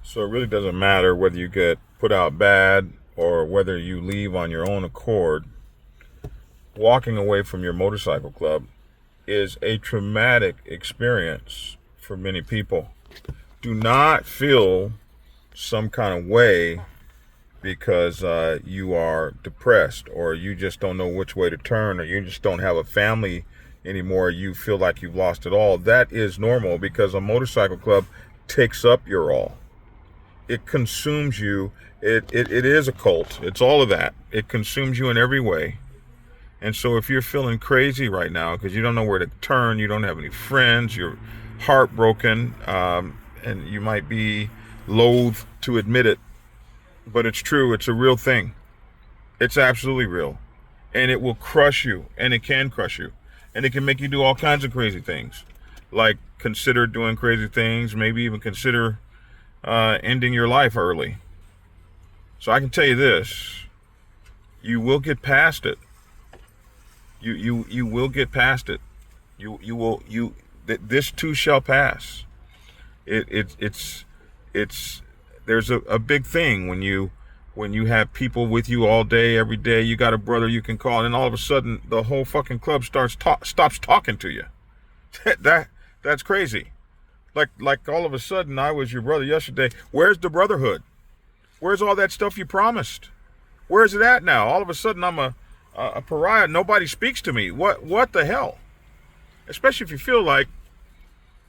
So it really doesn't matter whether you get put out bad or whether you leave on your own accord. Walking away from your motorcycle club is a traumatic experience for many people. Do not feel some kind of way because you are depressed, or you just don't know which way to turn, or you just don't have a family anymore. You feel like you've lost it all. That is normal, because a motorcycle club takes up your all. It consumes you. It is a cult. It's all of that. It consumes you in every way. And so if you're feeling crazy right now because you don't know where to turn, you don't have any friends, you're heartbroken, and you might be loath to admit it, but it's true. It's a real thing. It's absolutely real. And it will crush you, and it can crush you. And it can make you do all kinds of crazy things, like consider doing crazy things, maybe even consider ending your life early. So I can tell you this, you will get past it. You will get past it. This too shall pass. It's there's a big thing when you have people with you all day, every day. You got a brother you can call, and all of a sudden the whole fucking club stops talking to you. That's crazy. Like all of a sudden I was your brother yesterday. Where's the brotherhood? Where's all that stuff you promised? Where's it at now? All of a sudden I'm a pariah. Nobody speaks to me. What the hell? Especially if you feel like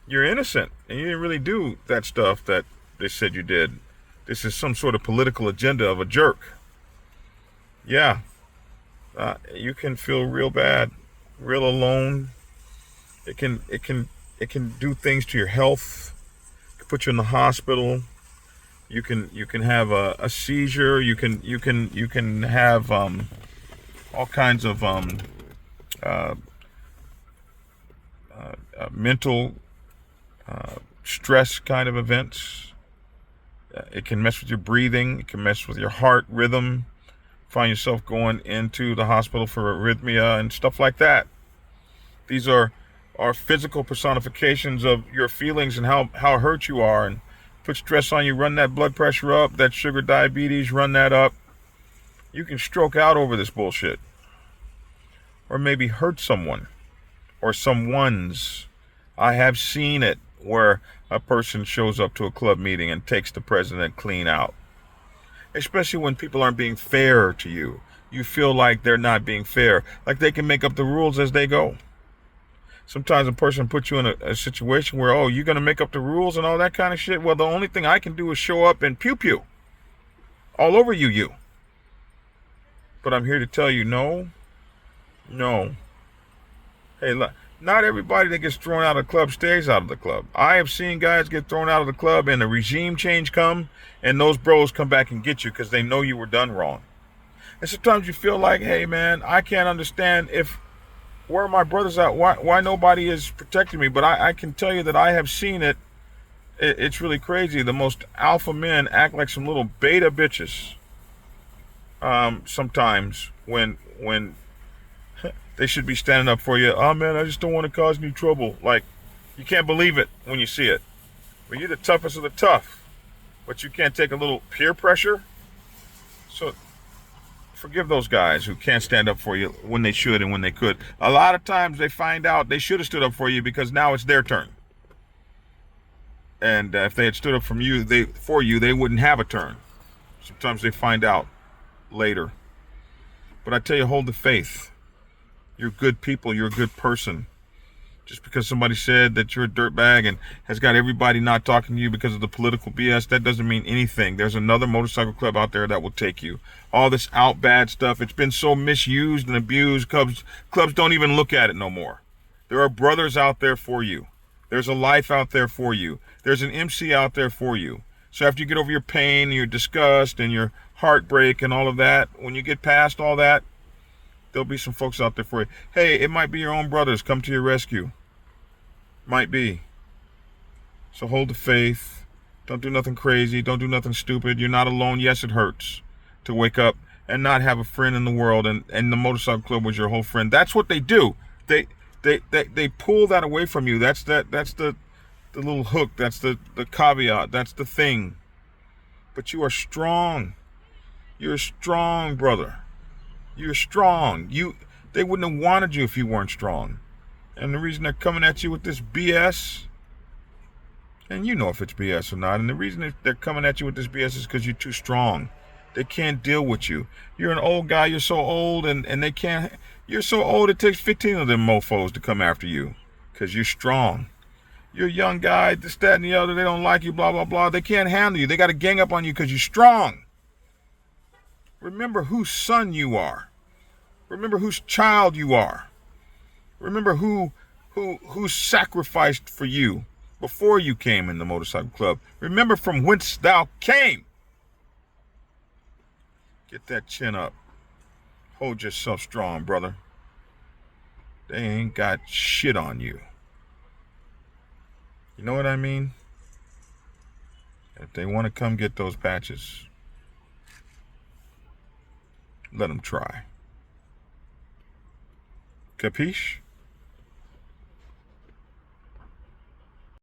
you're innocent and you didn't really do that stuff that they said you did. This is some sort of political agenda of a jerk. Yeah, you can feel real bad, real alone. It can do things to your health. It can put you in the hospital. You can have a seizure. You can have all kinds of mental stress kind of events. It can mess with your breathing. It can mess with your heart rhythm. Find yourself going into the hospital for arrhythmia and stuff like that. These are physical personifications of your feelings and how hurt you are, and put stress on you. Run that blood pressure up, that sugar diabetes, run that up. You can stroke out over this bullshit. Or maybe hurt someone or someone's. I have seen it where a person shows up to a club meeting and takes the president clean out. Especially when people aren't being fair to you. You feel like they're not being fair, like they can make up the rules as they go. Sometimes a person puts you in a situation where, oh, you're going to make up the rules and all that kind of shit. Well, the only thing I can do is show up and pew pew all over you. But I'm here to tell you, no. Hey, look, not everybody that gets thrown out of the club stays out of the club. I have seen guys get thrown out of the club and a regime change come, and those bros come back and get you because they know you were done wrong. And sometimes you feel like, hey man, I can't understand where are my brothers at? Why nobody is protecting me? But I can tell you that I have seen it. It's really crazy. The most alpha men act like some little beta bitches. Sometimes when they should be standing up for you. Oh man, I just don't want to cause any trouble. Like, you can't believe it when you see it. But you're the toughest of the tough. But you can't take a little peer pressure. So forgive those guys who can't stand up for you when they should and when they could. A lot of times they find out they should have stood up for you because now it's their turn. And if they had stood up for you, they wouldn't have a turn. Sometimes they find out later. But I tell you, hold the faith. You're good people. You're a good person. Just because somebody said that you're a dirtbag and has got everybody not talking to you because of the political BS, that doesn't mean anything. There's another motorcycle club out there that will take you. All this out bad stuff, it's been so misused and abused. Clubs don't even look at it no more. There are brothers out there for you. There's a life out there for you. There's an MC out there for you. So after you get over your pain and your disgust and your heartbreak and all of that, when you get past all that, there'll be some folks out there for you. Hey, it might be your own brothers come to your rescue. Might be. So hold the faith. Don't do nothing crazy. Don't do nothing stupid. You're not alone. Yes, it hurts to wake up and not have a friend in the world, and the motorcycle club was your whole friend. That's what they do. They pull that away from you. That's the little hook. That's the caveat. That's the thing. But you are strong. You're strong, brother. You're strong. They wouldn't have wanted you if you weren't strong. And the reason they're coming at you with this BS, and you know if it's BS or not, and the reason they're coming at you with this BS is because you're too strong. They can't deal with you. You're an old guy, you're so old, and they can't, you're so old it takes 15 of them mofos to come after you because you're strong. You're a young guy, this, that, and the other, they don't like you, blah, blah, blah. They can't handle you. They got to gang up on you because you're strong. Remember whose son you are. Remember whose child you are. Remember who sacrificed for you before you came in the motorcycle club. Remember from whence thou came. Get that chin up. Hold yourself strong, brother. They ain't got shit on you. You know what I mean? If they want to come get those patches, let them try. Capiche?